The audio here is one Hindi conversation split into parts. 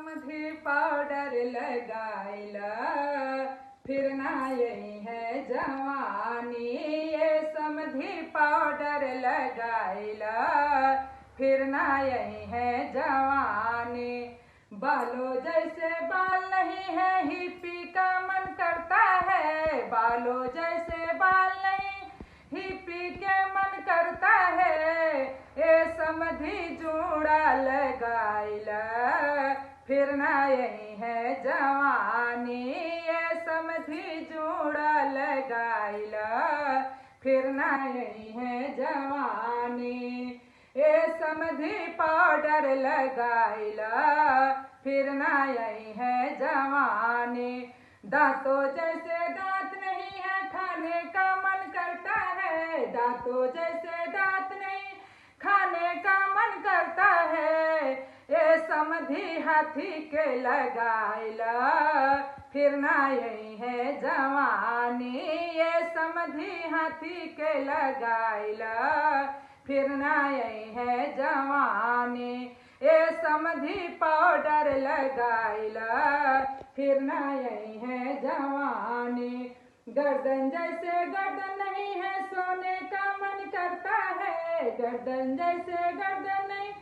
समधी पाउडर लगाइला फिर ना यही है जवानी। ये समधी पाउडर लगाइला फिर ना यही है जवानी। बालों जैसे बाल नहीं है हिप्पी का मन करता है। बालों जैसे बाल नहीं हिप्पी के मन करता है। ये समधी जूड़ा लगाइला फिर ना यही है जवानी। ये समधी जूड़ा लगाइला फिर ना यही है जवानी। ये समधी पाउडर लगाइला फिर ना यही है जवानी। दांतों जैसे दांत नहीं है खाने का मन करता है। दांतों जैसे दांत नहीं खाने का मन करता है। ये समधी हाथी के लगाइला फिर ना यही है जवानी। ये समधी हाथी के लगाइला फिर ना यही है जवानी। ये समधी पाउडर लगाइला फिर ना यही है जवानी। गर्दन जैसे गर्दन नहीं है सोने का मन करता है। गर्दन जैसे गर्दन नहीं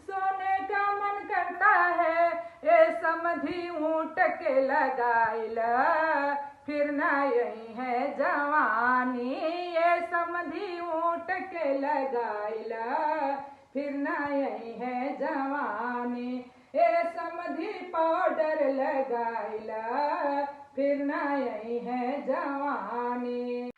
सोने का मन करता है। ये समधी ऊंट के लगाइला फिर ना यही है जवानी। ये समधी ऊंट के लगाइला फिर ना यही है जवानी। ये समधी पाउडर लगाइला फिर ना यही है जवानी।